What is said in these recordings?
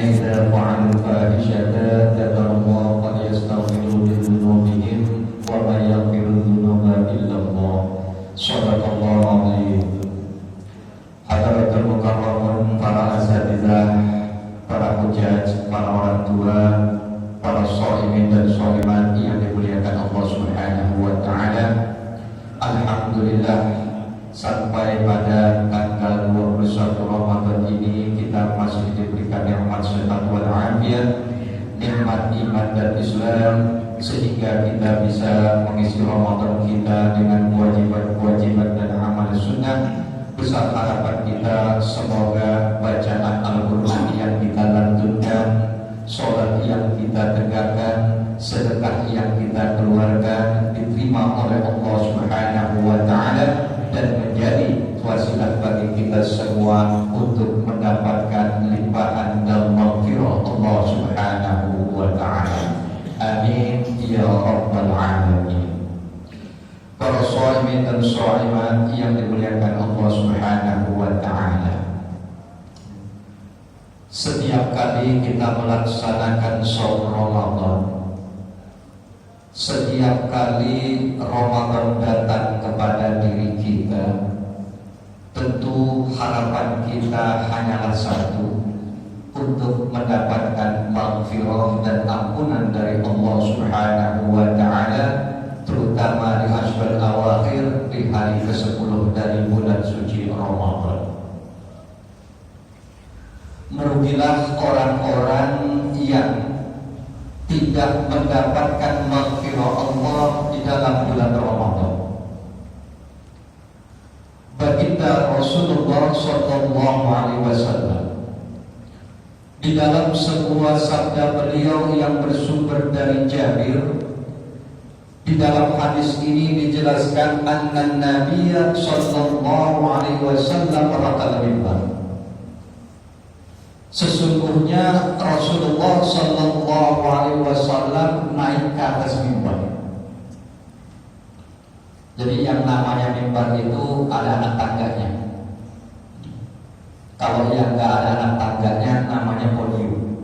إذا فعلوا فاحشة ذكروا الله فليستغفروا لذنوبهم ومن يغفر الذنوب إلا الله. صدق الله العظيم. Hadaratul mukarramun, para asatidzah, para hujjaj, para orang tua, para sholimin dan sholimat yang dimuliakan Allah Subhanahu wa taala. Alhamdulillah, sampai pada tanggal 21 Ramadan ini kita masih diberikan nikmat sehat wal afiat, nikmat iman dan Islam, sehingga kita bisa mengisi Ramadan kita dengan kewajiban-kewajiban dan amal sunnah. Besar harapan kita semoga bacaan Al-Quran yang kita lantunkan, sholat yang kita tegakkan, sedekah yang kita keluarkan diterima oleh Allah Subhanahu wa ta'ala dan menjadi wasilah bagi kita semua untuk mendapatkan limpahan dan maghfirah Allah Subhanahu wa ta'ala. Amin ya rabbal alamin. Para sholimin dan sholimat yang dimuliakan Allah Subhanahu wa ta'ala, setiap kali kita melaksanakan shaum Ramadan, setiap kali Ramadan datang kepada diri kita, tentu harapan kita hanyalah satu, untuk mendapatkan maghfirah dan ampunan dari Allah Subhanahu wa ta'ala, terutama di Ashwal Awakhir, di hari ke-10 dari bulan suci Ramadan. Merugilah orang-orang yang tidak mendapatkan maghfirah Allah di dalam bulan Ramadan. Baginda Rasulullah SAW di dalam sebuah sabda beliau yang bersumber dari Jabir, di dalam hadis ini dijelaskan anna Nabiya sallallahu alaihi wasallam raqal mimbar. Sesungguhnya Rasulullah sallallahu alaihi wasallam naik ke atas mimbar. Jadi yang namanya mimbar itu ada anak tangganya. Kalau yang enggak ada anak tangganya namanya podium.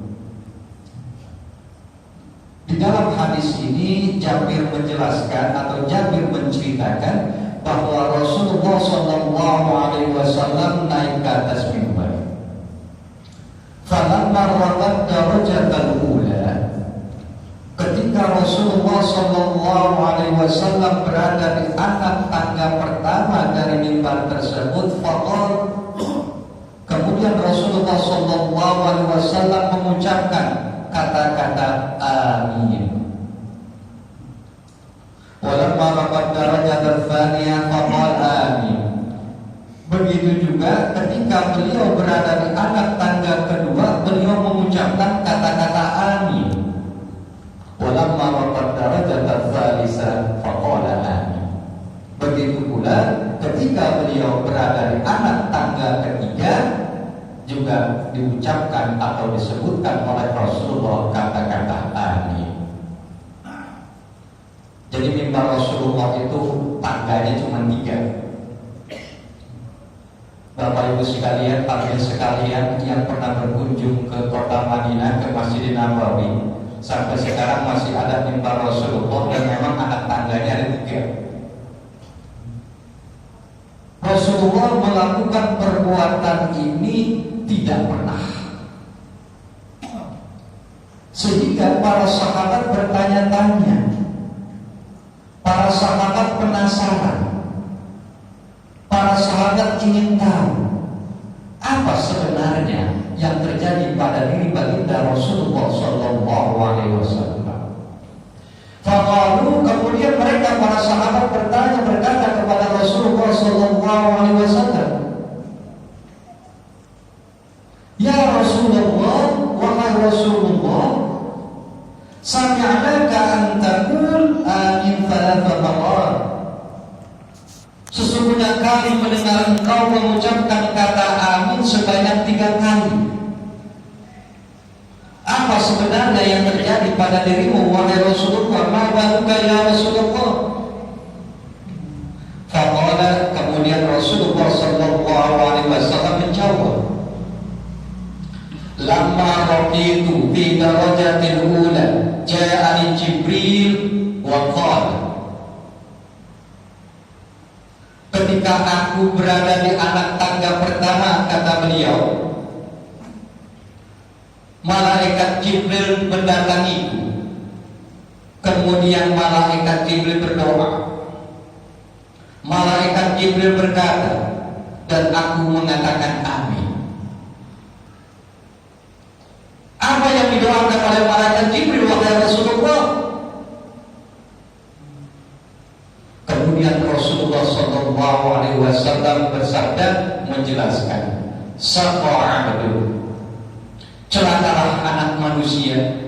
Di dalam hadis ini Jabir menjelaskan atau Jabir menceritakan bahwa Rasulullah SAW naik ke atas mimbar. Falamma raqad darajatal ula, ketika Rasulullah SAW berada di atas tangga pertama dari mimbar tersebut, faqal, kemudian Rasulullah SAW mengucapkan kata-kata amin. Walamma raqad darajatal tsaniyah faqala amin. Begitu juga ketika beliau berada di anak tangga kedua, beliau mengucapkan kata-kata amin. Walamma raqad darajatal tsalisah faqala amin. Begitu pula ketika beliau berada di anak tangga ketiga, juga diucapkan atau disebutkan oleh Rasulullah kata-kata amin. Jadi mimbar Rasulullah itu tangganya cuma 3. Bapak Ibu sekalian, hadirin sekalian yang pernah berkunjung ke kota Madinah, ke Masjid Nabawi, sampai sekarang masih ada mimbar Rasulullah dan memang anak tangganya ada 3. Rasulullah melakukan perbuatan ini tidak pernah, sehingga para sahabat bertanya-tanya, para sahabat penasaran, para sahabat ingin tahu apa sebenarnya yang terjadi pada diri baginda Rasulullah SAW. Faqalu, kemudian mereka para sahabat berkata kepada Rasulullah SAW, ya Rasulullah, wahai Rasulullah, sami'naka an taqul amin thalatha marrat. Sesungguhnya kami mendengar engkau mengucapkan kata amin sebanyak 3 kali. Apa sebenarnya yang terjadi pada dirimu wahai Rasulullah? Ma baluka ya Rasulullah? Faqala, kemudian Rasulullah sallallahu alaihi wasallam menjawab, la Lamma raqitu fi darajatil ula ja'ani Jibril wa qala, ketika aku berada di anak tangga pertama, kata beliau, malaikat Jibril mendatangiku. Kemudian malaikat Jibril berdoa. Malaikat Jibril berkata, dan aku mengatakan amin. Apa yang didoakan oleh malaikat Jibril wahai Rasulullah? Kemudian Rasulullah sallallahu alaihi wasallam bersabda menjelaskan, saqa abdu, celakalah anak manusia,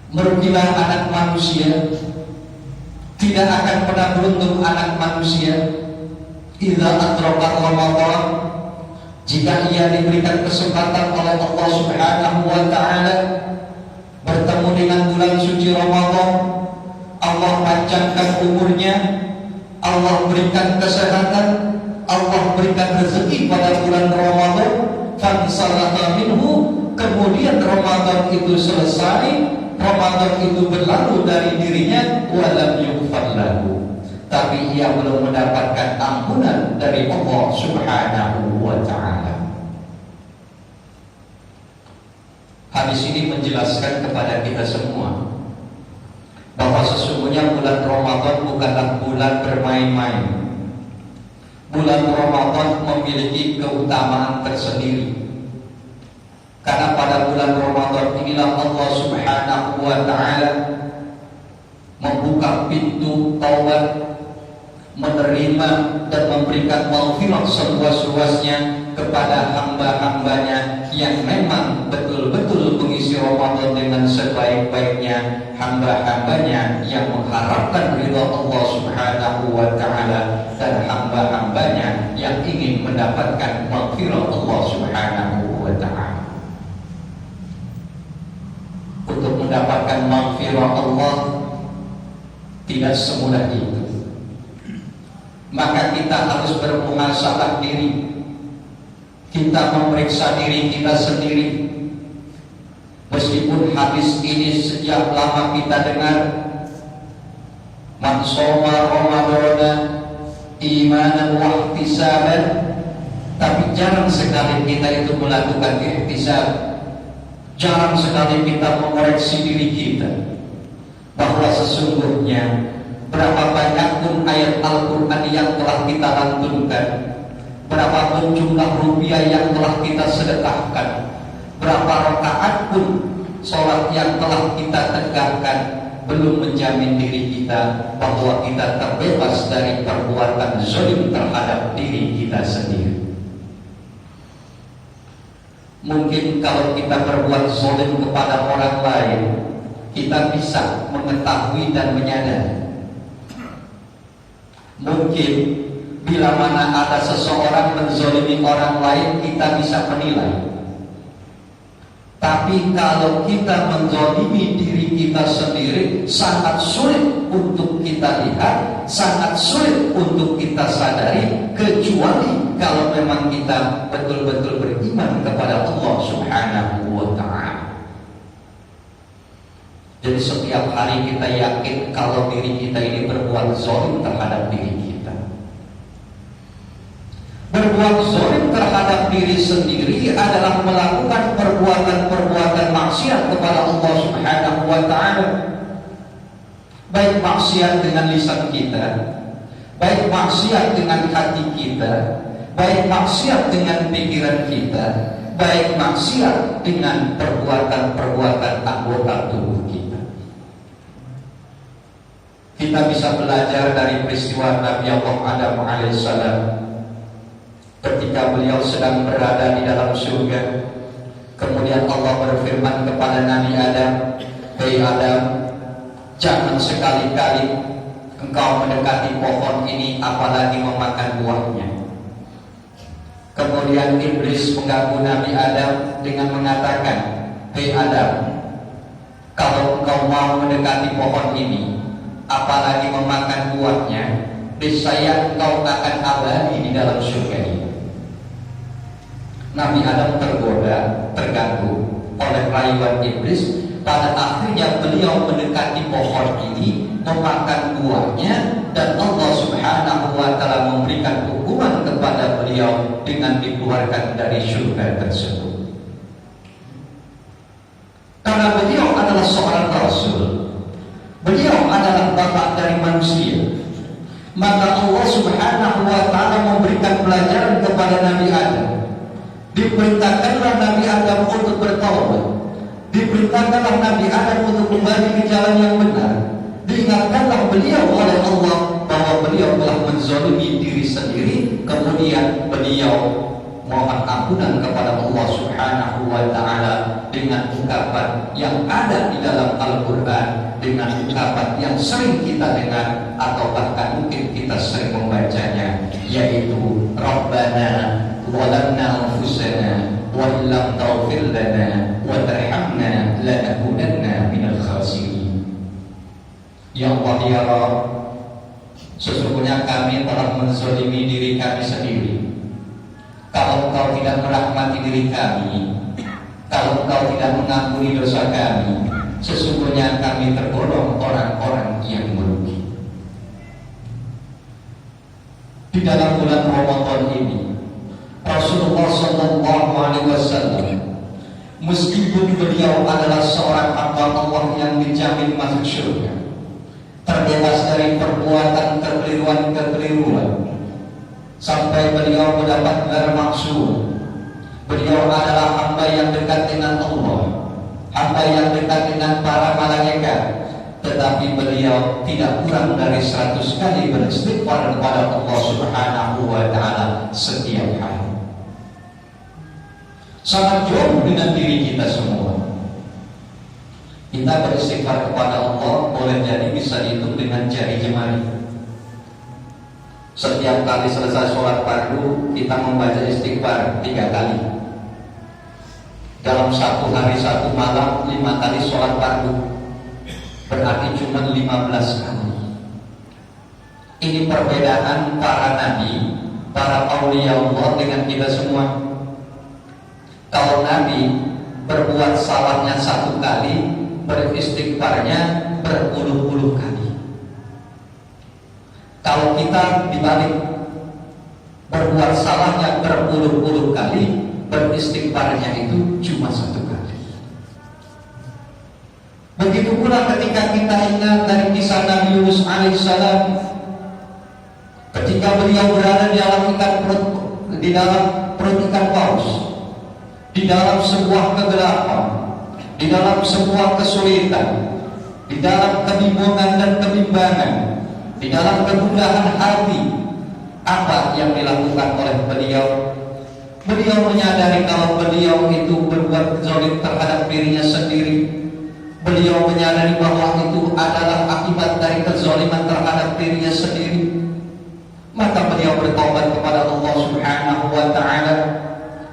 merugilah anak manusia, tidak akan pernah beruntung anak manusia idza adraka Ramadan, jika ia diberikan kesempatan oleh Allah Subhanahu wa taala bertemu dengan bulan suci Ramadan. Allah panjangkan umurnya, Allah berikan kesehatan, Allah berikan rezeki pada bulan Ramadan. Fansalakha minhu, kemudian Ramadan itu selesai, Ramadan itu berlalu dari dirinya, walam yughfar lahu, tapi ia belum mendapatkan ampunan dari Allah Subhanahu wa taala. Hadis ini menjelaskan kepada kita semua bahwa sesungguhnya bulan Ramadan bukanlah bulan bermain-main. Bulan Ramadan memiliki keutamaan tersendiri, karena pada bulan Ramadan inilah Allah Subhanahu wa taala membuka pintu taubat, menerima dan memberikan maghfirah seluas-luasnya kepada hamba-hambanya yang memang betul-betul mengisi Ramadan dengan sebaik-baiknya, hamba-hambanya yang mengharapkan ridha Allah Subhanahu wa taala dan hamba-hambanya yang ingin mendapatkan maghfirah Allah Subhanahu wa taala. Untuk mendapatkan maghfirah Allah tidak semudah itu. Maka kita harus bermuhasabah diri. Kita memeriksa diri kita sendiri. Meskipun hadis ini sejak lama kita dengar, man shoma ramadhana imanan wa ihtisaban, tapi jarang sekali kita itu melakukan ihtisab. Jarang sekali kita mengoreksi diri kita bahwa sesungguhnya berapa banyak pun ayat Al-Quran yang telah kita lantunkan, berapa pun jumlah rupiah yang telah kita sedekahkan, berapa rakaat pun sholat yang telah kita tegakkan, belum menjamin diri kita bahwa kita terbebas dari perbuatan zalim terhadap diri kita sendiri. Mungkin kalau kita berbuat zalim kepada orang lain, kita bisa mengetahui dan menyadari. Mungkin bila mana ada seseorang menzalimi orang lain, kita bisa menilai. Tapi kalau kita menzalimi diri kita sendiri, sangat sulit untuk kita lihat, sangat sulit untuk kita sadari, kecuali kalau memang kita betul-betul beriman kepada Allah Subhanahu wa ta'ala. Jadi setiap hari kita yakin kalau diri kita ini berbuat zalim terhadap diri kita. Berbuat zalim terhadap diri sendiri adalah melakukan perbuatan-perbuatan maksiat kepada Allah Subhanahu wa ta'ala. Baik maksiat dengan lisan kita, baik maksiat dengan hati kita, baik maksiat dengan pikiran kita, baik maksiat dengan perbuatan-perbuatan anggota tubuh kita. Kita bisa belajar dari peristiwa Nabi Allah Adam alaihissalam ketika beliau sedang berada di dalam surga. Kemudian Allah berfirman kepada Nabi Adam, "Hei Adam, jangan sekali-kali engkau mendekati pohon ini apalagi memakan buahnya." Kemudian iblis mengganggu Nabi Adam dengan mengatakan, "Hei Adam, kalau engkau mau mendekati pohon ini apalagi memakan buahnya, niscaya engkau akan abadi di dalam surga ini." Nabi Adam tergoda, terganggu oleh rayuan iblis. Pada akhirnya beliau mendekati pohon ini, memakan buahnya, dan Allah Subhanahu wa Ta'ala memberikan hukuman kepada beliau dengan dikeluarkan dari surga tersebut. Karena beliau adalah seorang rasul, beliau adalah bapak dari manusia, maka Allah Subhanahu wa Ta'ala memberikan pelajaran kepada Nabi Adam. Diperintahkanlah Nabi Adam untuk bertaubat, diperintahkanlah Nabi Adam untuk kembali ke jalan yang benar. Diingatkanlah beliau oleh Allah bahwa beliau telah menzalimi diri sendiri, kemudian beliau mohon ampunan kepada Allah Subhanahu wa Ta'ala dengan ungkapan yang ada di dalam Al-Quran, dengan ungkapan yang sering kita dengar atau bahkan mungkin kita sering membacanya, yaitu Rabbana walamna anfusana wa illam taghfir lana wa tarhamna lanakunanna minal khasirin. Ya Allah, ya Rabb, sesungguhnya kami telah menzalimi diri kami sendiri. Kalau Engkau tidak merahmati diri kami, kalau Engkau tidak mengampuni dosa kami, sesungguhnya kami tergolong orang-orang yang merugi. Di dalam bulan Ramadan ini, Rasulullah SAW, meskipun beliau adalah seorang hamba Allah yang dijamin masuk surga, terbebas dari perbuatan kekeliruan-kekeliruan, sampai beliau mendapat gelar maksum. Beliau adalah hamba yang dekat dengan Allah, hamba yang dekat dengan para malaikat. Tetapi beliau tidak kurang dari 100 kali beristighfar kepada Allah Subhanahu wa Ta'ala setiap hari. Sangat jauh dengan diri kita semua. Kita beristighfar kepada Allah boleh jadi bisa dihitung dengan jari jemari. Setiap kali selesai sholat fardu, kita membaca istighfar 3 kali. Dalam 1 hari 1 malam 5 kali sholat fardu, berarti cuma 15 kali. Ini perbedaan para nabi, para aulia Allah dengan kita semua. Kalau nabi berbuat salahnya 1 kali, beristighfarnya berpuluh-puluh kali. Kalau kita dibalik, berbuat salahnya berpuluh-puluh kali, beristighfarnya itu cuma 1 kali. Begitu pula ketika kita ingat dari kisah Nabi Yunus alaihissalam, ketika beliau berada di dalam perut ikan paus, di dalam sebuah kegelapan, di dalam sebuah kesulitan, di dalam kebingungan dan kebimbangan, di dalam kegundahan hati, apa yang dilakukan oleh beliau? Beliau menyadari kalau beliau itu berbuat zalim terhadap dirinya sendiri. Beliau menyadari bahwa itu adalah akibat dari kezaliman terhadap dirinya sendiri. Maka beliau bertobat kepada Allah Subhanahu wa Ta'ala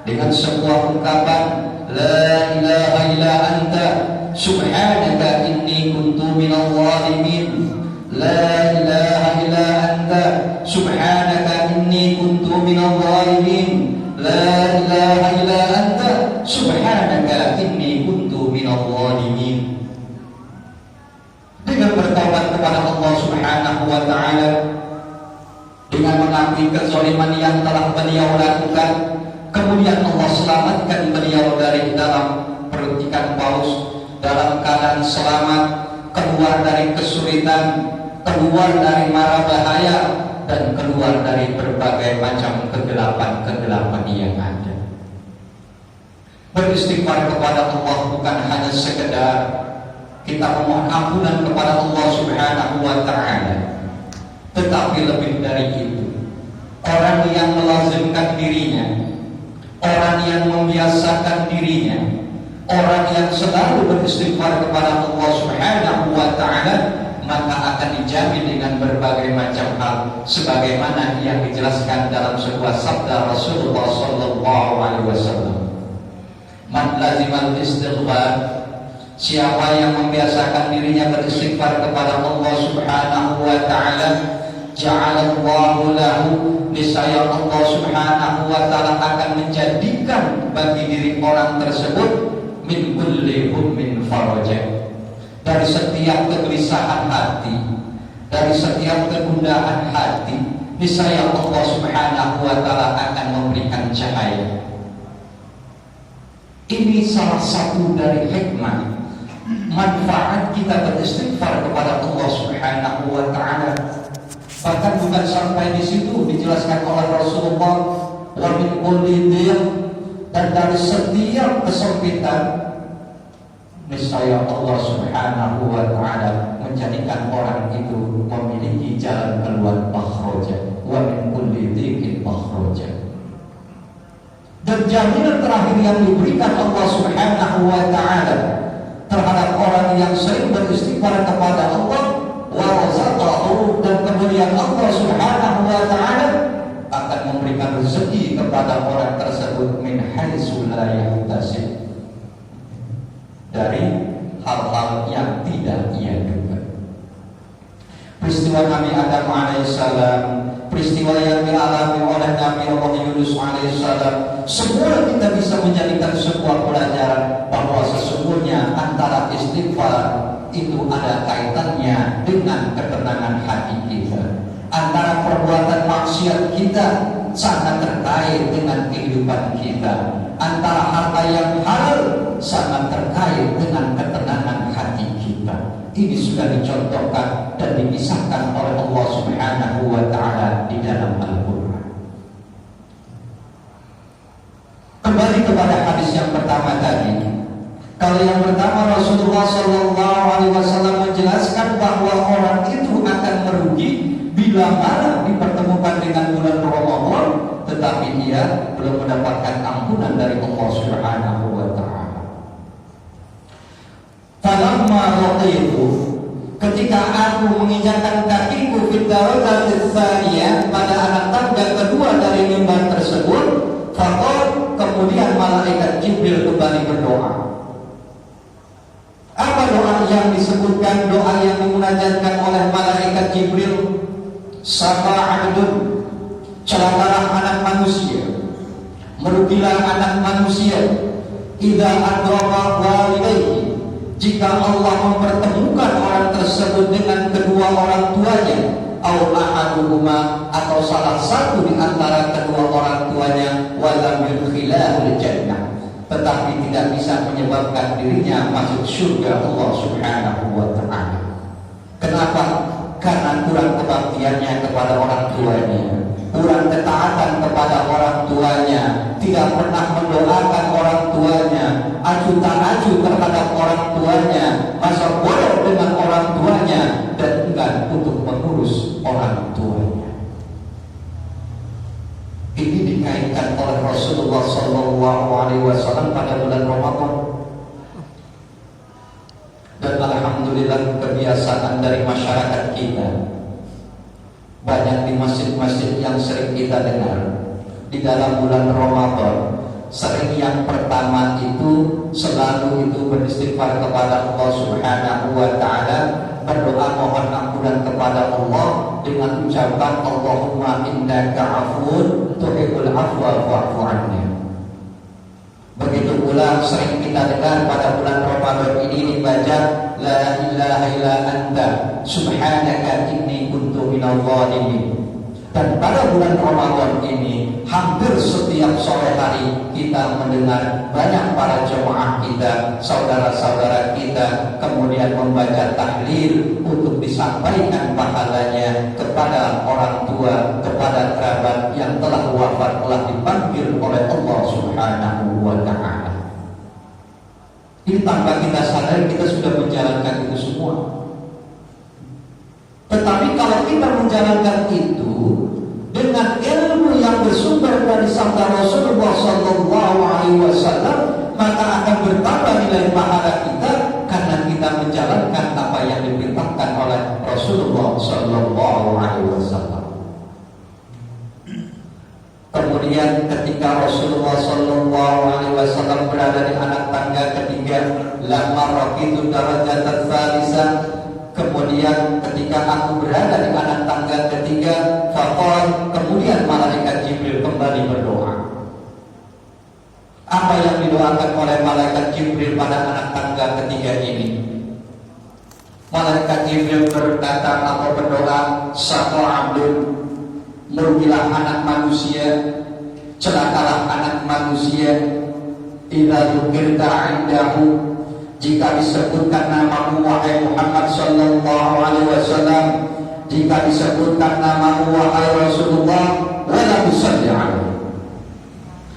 dengan sebuah ungkapan, La ilaha illa anta subhanaka inni kuntu minal zalimin. La ilaha illa anta subhanaka inni kuntu minal zalimin. La ilaha illa anta subhanaka inni kuntu minal zalimin. Dengan bertobat kepada Allah Subhanahu wa Ta'ala, dengan mengakui kezaliman yang telah beliau lakukan, kemudian Allah selamatkan beliau dari dalam perut ikan paus dalam keadaan selamat, keluar dari kesulitan, keluar dari mara bahaya, dan keluar dari berbagai macam kegelapan-kegelapan yang ada. Beristighfar kepada Allah bukan hanya sekedar kita memohon ampunan kepada Allah Subhanahu wa Ta'ala, tetapi lebih dari itu, orang yang melazimkan dirinya, orang yang membiasakan dirinya, orang yang selalu beristighfar kepada Allah Subhanahu wa Ta'ala, maka akan dijamin dengan berbagai macam hal, sebagaimana yang dijelaskan dalam sebuah sabda Rasulullah sallallahu alaihi wasallam. Man lazimal istighfar, siapa yang membiasakan dirinya beristighfar kepada Allah Subhanahu wa Ta'ala, ja'alallahu lahu, niscaya Allah Subhanahu wa taala akan menjadikan bagi diri orang tersebut min kulli hummin faraja, dari setiap kegelisahan hati, dari setiap kegundahan hati, niscaya Allah Subhanahu wa taala akan memberikan cahaya. Ini salah satu dari hikmah manfaat kita beristighfar kepada Allah Subhanahu wa taala. Bahkan bukan sampai di situ, dijelaskan oleh Rasulullah, wa min kulli dhiq, dan dari setiap kesempitan niscaya Allah Subhanahu wa taala menjadikan orang itu memiliki jalan keluar makhraja, wa min kulli dhiqin makhraja. Dan jaminan terakhir yang diberikan Allah Subhanahu wa taala terhadap orang yang sering beristighfar kepada Allah, wa razaqahu, dan kemudian Allah Subhanahu wa taala akan memberikan rezeki kepada orang tersebut min haitsu la yahtasib, dari hal-hal yang tidak ia duga. Peristiwa Nabi Adam alaihissalam, peristiwa yang dialami oleh Nabi Allah Yunus alaihissalam, semua kita bisa menjadikan sebuah pelajaran bahwa sesungguhnya antara istighfar itu ada kaitannya dengan ketenangan hati kita. Antara perbuatan maksiat kita sangat terkait dengan kehidupan kita. Antara harta yang halal sangat terkait dengan ketenangan hati kita. Ini sudah dicontohkan dan dikisahkan oleh Allah Subhanahu wa taala di dalam Al-Qur'an. Kembali kepada hadis yang pertama tadi. Kalau yang pertama Rasulullah sallallahu alaihi wasallam menjelaskan bahwa orang itu akan merugi bila mana dipertemukan dengan bulan Ramadan tetapi ia belum mendapatkan ampunan dari Allah Subhanahu wa taala. Falamma raqaitu, ketika aku menginjakkan kakiku fid darajatis tsaniyah, pada anak tangga kedua dari mimbar tersebut, faqal, kemudian malaikat Jibril kembali berdoa. Apa doa yang disebutkan, doa yang dimunajatkan oleh malaikat Jibril? Sama abdun, celakalah anak manusia, merugilah anak manusia, idza adraka walidayhi, jika Allah mempertemukan orang tersebut dengan kedua orang tuanya, au ahaduhuma, atau salah satu di antara kedua orang tuanya, walam yudkhilahul jannah, tetapi tidak bisa menyebabkan dirinya masuk surga Allah Subhanahu wa taala. Kenapa? Karena kurang kebaktiannya kepada orang tuanya, kurang ketaatan kepada orang tuanya, tidak pernah mendoakan orang tuanya, aju tak aju terhadap orang tuanya, masa bodoh dengan orang tuanya, dan enggan untuk mengurus orang tuanya. Ini dikaitkan oleh Rasulullah SAW pada bulan Ramadan. Dan alhamdulillah kebiasaan dari masyarakat kita, banyak di masjid-masjid yang sering kita dengar di dalam bulan Ramadan, sering yang pertama itu selalu itu beristighfar kepada Allah Subhanahu wa taala, berdoa mohon ampunan kepada Allah dengan ucapan Allahumma innaka afuwun tuhibbul afwa fa'fu anni. Begitu pula sering kita dengar pada bulan Ramadan ini dibaca la ilaha illa anta subhanaka inni kuntu minadh dhalimin. Dan pada bulan Ramadan ini hampir setiap sore hari kita mendengar banyak para jemaah kita, saudara-saudara kita kemudian membaca tahlil untuk disampaikan pahalanya kepada orang tua, kepada kerabat yang telah wafat, telah dipanggil oleh Allah Subhanahu wa taala. Ini tanpa kita sadar kita sudah menjalankan itu semua. Tetapi kalau kita menjalankan itu dengan ilmu yang bersumber dari sabda Rasulullah SAW, maka akan bertambah nilai pahala kita karena kita menjalankan apa yang diperintahkan oleh Rasulullah SAW. Kemudian ketika Rasulullah SAW berada di anak tangga ketiga, lamma raqitu darajat tsalitsah, Kemudian ketika aku berada di anak tangga ketiga, faqal, kemudian malaikat Jibril kembali berdoa. Apa yang didoakan oleh malaikat Jibril pada anak tangga ketiga ini? Malaikat Jibril berkata atau berdoa, "Saqal abdun, merugilah anak manusia, celakalah anak manusia, idza dzukirta 'indahu, jika disebutkan namamu wahai Muhammad sallallahu alaihi wasallam, jika disebutkan namamu wahai Rasulullah, wala tusalli alaihi."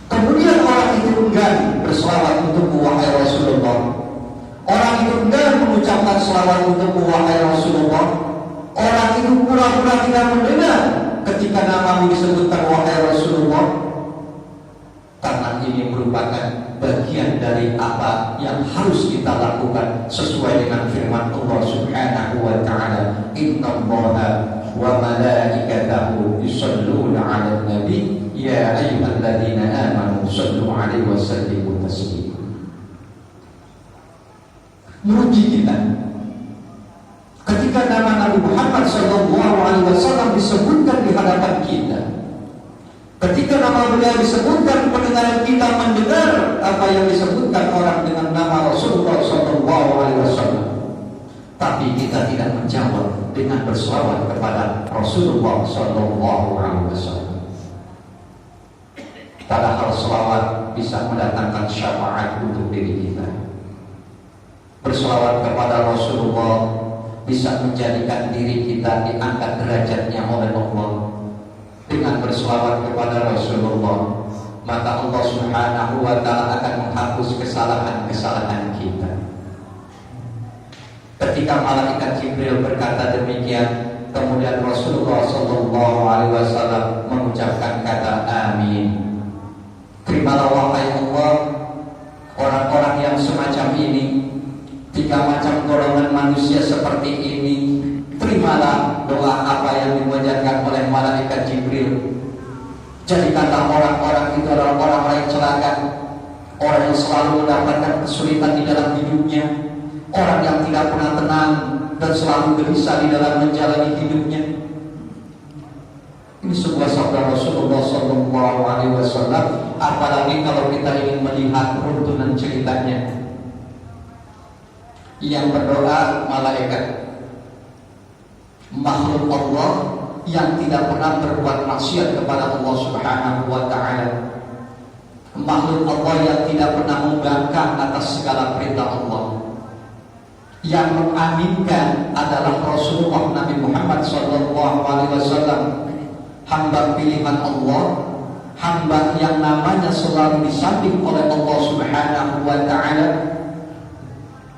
Kemudian orang itu enggan berselawat untukmu wahai Rasulullah. Orang itu enggan mengucapkan selawat untukmu wahai Rasulullah. Orang itu pura-pura tidak mendengar ketika namamu disebutkan wahai Rasulullah. Karena ini merupakan bagian dari apa yang harus kita lakukan sesuai dengan firman Allah Subhanahu wa taala, "Innallaha wa malaikatahu yusholluna 'alan nabi ya ayyuhalladzina amanu shallu 'alaihi wa sallimu taslima." Merugi kita ketika nama Nabi Muhammad sallallahu alaihi wasallam disebutkan di hadapan kita. Ketika nama beliau disebutkan, pendengaran kita mendengar apa yang disebutkan orang dengan nama Rasulullah sallallahu alaihi wasallam, tapi kita tidak menjawab dengan berselawat kepada Rasulullah sallallahu alaihi wasallam. Padahal selawat bisa mendatangkan syafaat untuk diri kita. Berselawat kepada Rasulullah bisa menjadikan diri kita diangkat derajatnya oleh Allah. Dengan berselawat kepada Rasulullah, maka Allah Subhanahu wa ta'ala akan menghapus kesalahan-kesalahan kita. Ketika malaikat Jibril berkata demikian, kemudian Rasulullah sallallahu alaihi wasallam mengucapkan kata amin. Terimalah wahai Allah orang-orang yang semacam ini, tiga macam golongan manusia seperti ini. Terimalah doa apa yang dipanjatkan oleh malaikat Jibril. Jadikanlah orang-orang itu adalah orang-orang yang celaka, orang yang selalu mendapatkan kesulitan di dalam hidupnya, orang yang tidak pernah tenang dan selalu gelisah di dalam menjalani hidupnya. Ini sebuah sabda Rasulullah sallallahu alaihi wasallam, apalagi kalau kita ingin melihat runtunan ceritanya. Yang berdoa malaikat, makhluk Allah yang tidak pernah berbuat maksiat kepada Allah Subhanahu wa ta'ala, makhluk Allah yang tidak pernah membangkang atas segala perintah Allah. Yang mengaminkan adalah Rasulullah Nabi Muhammad sallallahu alaihi wasallam, hamba pilihan Allah, hamba yang namanya selalu disambing oleh Allah Subhanahu wa ta'ala.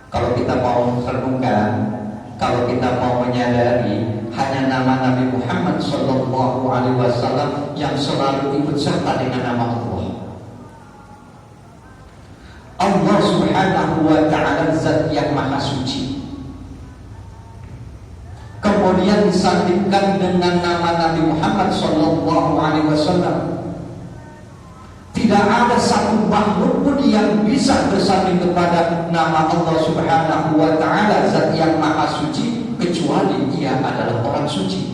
Kalau kita mau renungkan, kalau kita mau menyadari, hanya nama Nabi Muhammad sallallahu alaihi wasallam yang selalu ikut serta dengan nama Allah. Allah Subhanahu wa ta'ala zat yang maha suci. Kemudian disandingkan dengan nama Nabi Muhammad sallallahu alaihi wasallam. Tidak ada satu makhluk pun yang bisa bersanding kepada nama Allah Subhanahu wa ta'ala zat yang maha suci, kecuali ia adalah orang suci.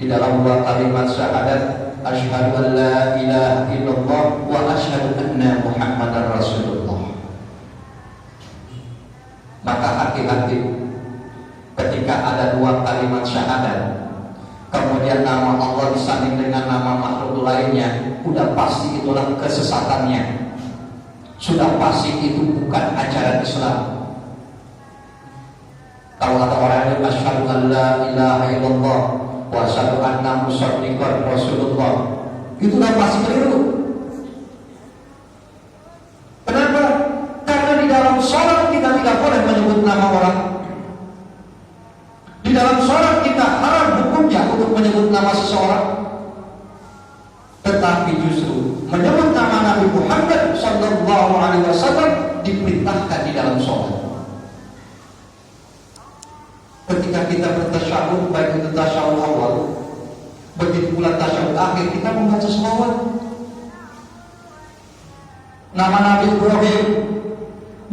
Di dalam dua kalimat syahadat, asyhadu an la ilaha illallah wa asyhadu anna Muhammadar Rasulullah. Maka hati-hati ketika ada dua kalimat syahadat, kemudian nama Allah disanding dengan nama makhluk lainnya, sudah pasti itulah kesesatannya. Sudah pasti itu bukan ajaran Islam. Kalau kata orang yang asyhadu an la ilaha illallah wa asyhadu anna Muhammadar Rasulullah, itu sudah pasti keliru. Kenapa? Karena di dalam sholat kita tidak boleh menyebut nama orang. Di dalam sholat kita haram hukumnya untuk menyebut nama seseorang. Tetapi justru menyebut nama Nabi Muhammad sallallahu alaihi wasallam diperintahkan di dalam sholat. Ketika kita bertasyahud, baik itu tasyahud awal, begitu pula tasyahud akhir, kita membaca selawat. Nama Nabi Ibrahim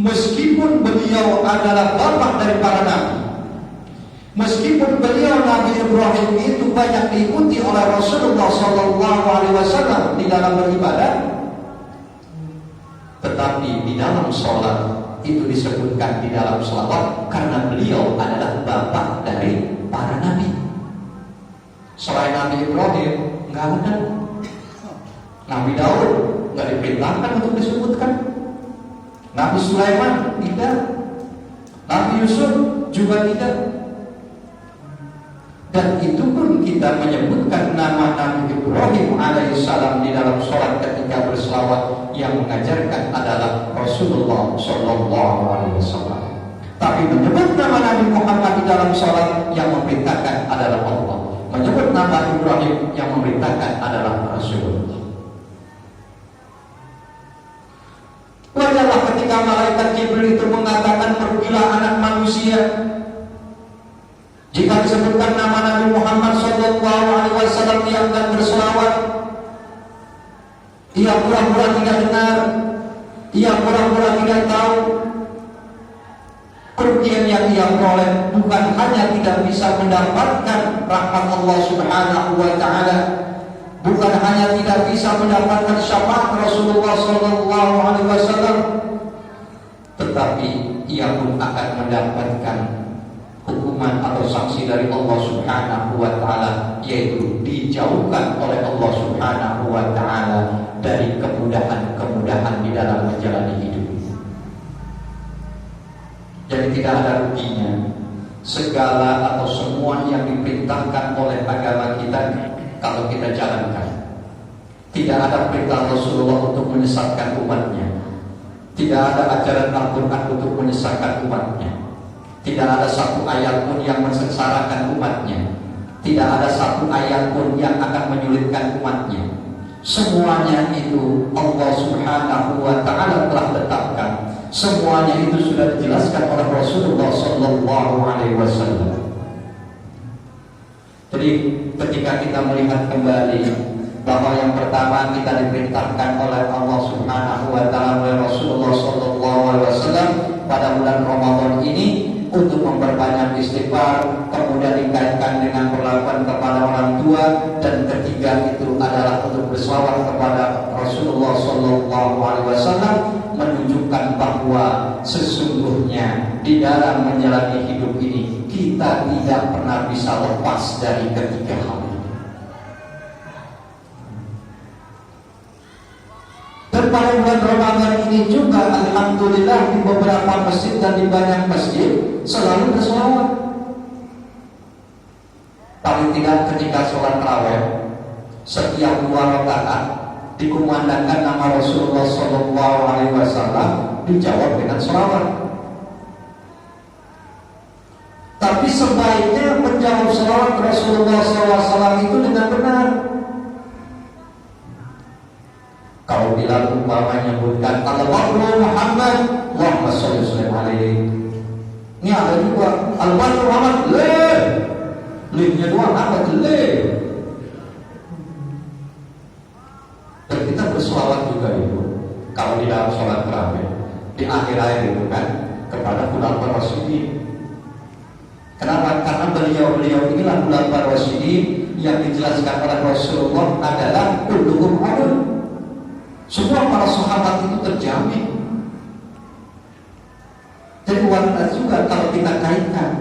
Meskipun beliau adalah bapak dari para nabi, meskipun beliau Nabi Ibrahim itu banyak diikuti oleh Rasulullah SAW di dalam beribadah, tetapi di dalam sholat itu disebutkan di dalam selawat karena beliau adalah bapak dari para nabi. Selain Nabi Ibrahim nggak ada. Nabi Daud nggak diperintahkan untuk disebutkan. Nabi Sulaiman tidak. Nabi Yusuf juga tidak. Dan itu pun kita menyebutkan nama Nabi Ibrahim alaihissalam di dalam sholat ketika berselawat yang mengajarkan adalah Rasulullah Sallallahu Alaihi Wasallam. Tapi menyebut nama Nabi Muhammad di dalam sholat yang memerintahkan adalah Allah. Menyebut nama Ibrahim yang memerintahkan adalah Rasulullah. Wajarlah ketika malaikat Jibril itu mengatakan pergilah anak manusia. Jika disebutkan nama Nabi Muhammad SAW dia akan berselawat. Ia pura-pura tidak dengar, ia pura-pura tidak tahu. Kerugian yang ia peroleh bukan hanya tidak bisa mendapatkan rahmat Allah Subhanahu wa Ta'ala, bukan hanya tidak bisa mendapatkan syafaat Rasulullah SAW, tetapi ia pun akan mendapatkan hukuman atau sanksi dari Allah Subhanahu wa Ta'ala, yaitu dijauhkan oleh Allah Subhanahu wa Ta'ala dari kemudahan-kemudahan di dalam menjalani hidup. Jadi tidak ada ruginya segala atau semua yang diperintahkan oleh agama kita kalau kita jalankan. Tidak ada perintah Rasulullah untuk menyesatkan umatnya. Tidak ada ajaran Al-Quran untuk menyesatkan umatnya. Tidak ada satu ayat pun yang mensengsarakan umatnya. Tidak ada satu ayat pun yang akan menyulitkan umatnya. Semuanya itu Allah Subhanahu wa Ta'ala telah tetapkan. Semuanya itu sudah dijelaskan oleh Rasulullah Sallallahu Alaihi Wasallam. Jadi ketika kita melihat kembali bahwa yang pertama kita diperintahkan oleh Allah Subhanahu wa Ta'ala oleh Rasulullah Sallallahu Alaihi Wasallam pada bulan Ramadan ini untuk memperbanyak istighfar, kemudian dikaitkan dengan perlakuan kepada orang tua, dan ketiga itu adalah untuk berselawat kepada Rasulullah Sallallahu Alaihi Wasallam, menunjukkan bahwa sesungguhnya di dalam menjalani hidup ini kita tidak pernah bisa lepas dari ketiga hal ini. Dan pada bulan Ramadan ini juga alhamdulillah di beberapa masjid dan di banyak masjid selalu berselawat. Paling tidak ketika sholat tarawih setiap 2 rakaat dikumandangkan nama Rasulullah Sallallahu Alaihi Wasallam, dijawab dengan selawat. Tapi sebaiknya menjawab selawat Rasulullah SAW itu dengan benar. Kalau bila umpama menyebutkan Al-Badru Muhammad, Allahumma sholli alaihi. Ini ada juga Al-Badru Muhammad, nya dua apa le. Dan kita berselawat juga itu. Kalau di dalam sholat tarawih di akhir itu kan kepada khulafaur rasyidin. Kenapa? Karena beliau inilah khulafaur rasyidin yang dijelaskan oleh Rasulullah adalah kulluhum adil. Semua para sahabat itu terjamin. Jadi wanita juga kalau kita kaitkan,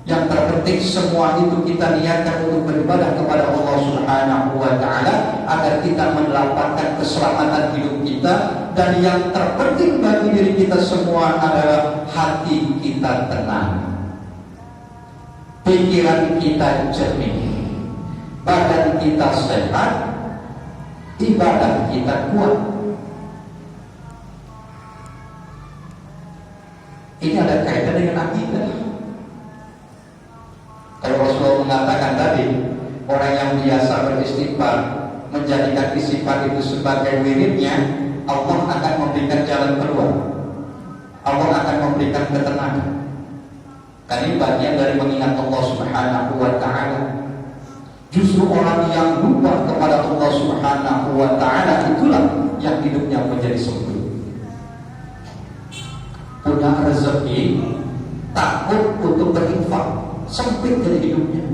yang terpenting semua itu kita niatkan untuk beribadah kepada Allah Subhanahu wa Ta'ala agar kita mendapatkan keselamatan hidup kita, dan yang terpenting bagi diri kita semua adalah hati kita tenang, pikiran kita jernih, badan kita sehat, ibadah kita kuat. Ini ada kaitan dengan akidah. Kalau Rasulullah mengatakan tadi, orang yang biasa beristighfar menjadikan istighfar itu sebagai wiridnya, Allah akan memberikan jalan keluar. Allah akan memberikan ketenangan. Karena ini bagian dari mengingat Allah Subhanahu wa Ta'ala. Justru orang yang lupa kepada Allah Subhanahu wa Ta'ala itulah yang hidupnya menjadi sempit. rezeki, takut untuk berinfak, sempit dari hidupnya.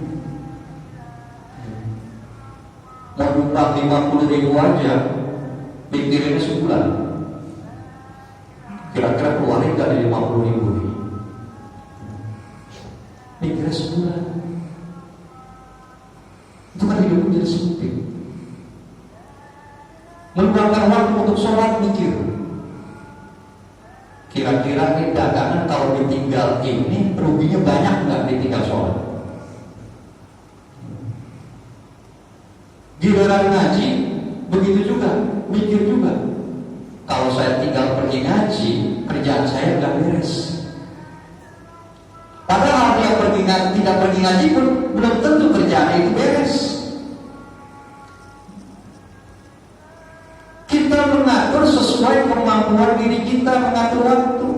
Mau nyumbang 50.000 aja, pikirinnya sebulan. Kira-kira keluarin gak dari 50.000 ini? Pikirnya sebulan. Itu kan hidupnya jadi sempit. Meluangkan waktu untuk sholat, mikir. Kira-kira ini dagangan kalau ditinggal ini ruginya banyak nggak ditinggal sholat? Giliran ngaji, begitu juga, mikir juga. Kalau saya tinggal pergi ngaji, kerjaan saya nggak beres. Padahal dia tidak pergi ngaji pun belum tentu kerjaan itu beres. Kita mengatur sesuai kemampuan diri kita mengatur waktu.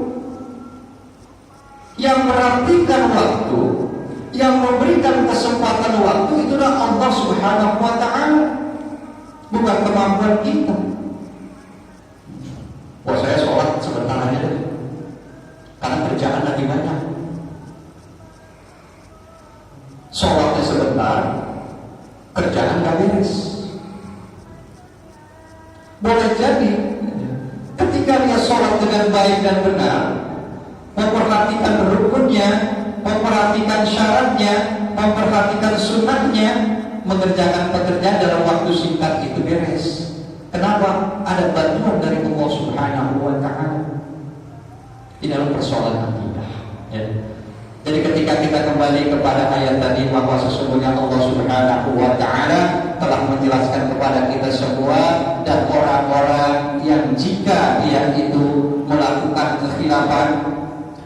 Yang merapikan waktu, yang memberikan kesempatan waktu itulah Allah Subhanahu wa ta'ala, bukan kemampuan kita. Wah, saya sholat sebentar aja deh, karena kerjaan lagi banyak. Sholatnya sebentar, kerjaan gak beres. Boleh jadi ketika dia sholat dengan baik dan benar, memperhatikan rukunnya, memperhatikan syaratnya, memperhatikan sunnahnya, mengerjakan pekerjaan dalam waktu singkat itu beres. Kenapa? Ada bantuan dari Allah Subhanahu wa ta'ala di dalam persoalan akidah, ya. Jadi ketika kita kembali kepada ayat tadi, bahwa sesungguhnya Allah Subhanahu wa ta'ala telah menjelaskan kepada kita semua, dan orang-orang yang jika dia itu melakukan kekhilafan,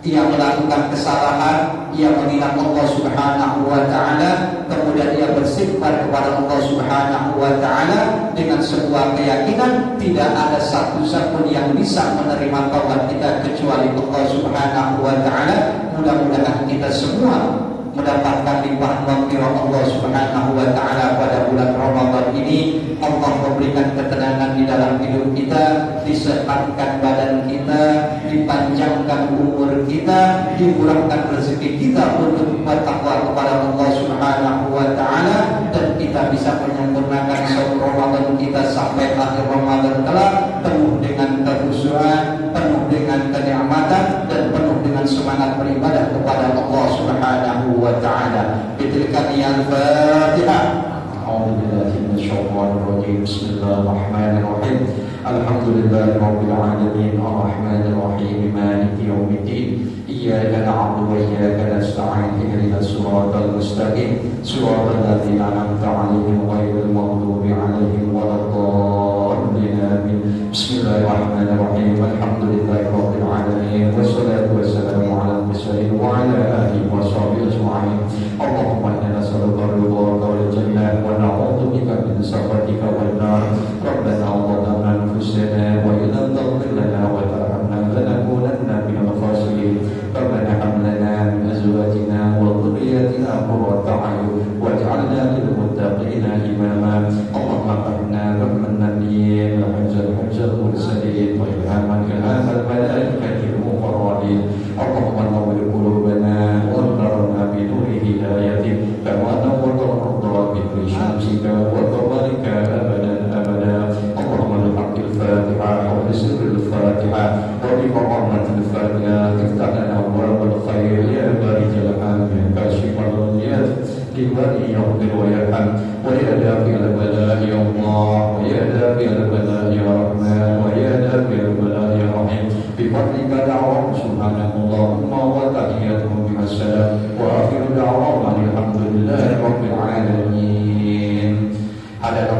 ia melakukan kesalahan, ia menghina Allah Subhanahu wa ta'ala, kemudian ia beristighfar kepada Allah Subhanahu wa ta'ala dengan sebuah keyakinan tidak ada satu pun yang bisa menerima taubat kita kecuali Allah Subhanahu wa ta'ala. Mudah-mudahan kita semua mendapatkan limpahan maghfirah Allah Subhanahu wa ta'ala pada bulan Ramadan ini. Allah memberikan ketenangan di dalam hidup kita, disehatkan badan kita, dipanjangkan umur kita, dimurahkan rezeki kita untuk bertakwa kepada Allah Subhanahu wa ta'ala, dan kita bisa menyempurnakan saum Ramadan kita sampai akhir Ramadan kelak, penuh dengan kekhusyuan, penuh dengan kenikmatan, dan penuh dengan semangat beribadah kepada Allah Subhanahu wa ta'ala. Bitilkani al-Fatihah. A'udzu billahi minasyaitonir rajim. Bismillahirrahmanirrahim. Alhamdulillahi rabbil alamin, arrahmanir rahim, maliki yaumiddin. Iyyaka na'budu wa iyyaka nasta'in. Ihdinas siratal mustaqim, siratal ladzina an'amta 'alaihim ghairil maghdubi 'alaihim waladdallin. Amin. Bismillahirrahmanirrahim. Alhamdulillahi rabbil alamin, wassalatu wassalamu 'alal mursalin wa 'ala alihi washabihi ajma'in. Allahumma inna nas'aluka ridhaka wal jannah wa na'udzu bika min sakhatika wan nar. Rabbana zalamna anfusana wa in lam taghfir lana wa tarhamna lanakunanna minal khasirin. Rabbana hab lana min azwajina wa dhurriyyatina qurrata a'yun waj'alna lil muttaqina imama. Allahumma qina rahman nabiyyin wa hajjal mursalin wa ilhaman ilhamal malaikatil muqarrabin. Allahumma nawwir qulubana wa anzirna bi nuri hidayatik kama nawwarta al-ardha bi nuri syamsika wa tabarika abadan abada. Allahumma bihaqqil Fatihah wa bisirril Fatihah wa bi rahmatil Fatihah iftah lana abwaabal khair ya barijal amin kashifal dhiyat liwali yaghfir wa yarham wa ya dafi'al bala ya Allah wa ya dafi'al bala ya Rahman wa ya dafi'al bala ya Rahim. Bifadlika da'wahum subhanallahumma wa tahiyyatuhum bihassalam wa akhiru da'wahum alhamdulillahi rabbil alamin. Ada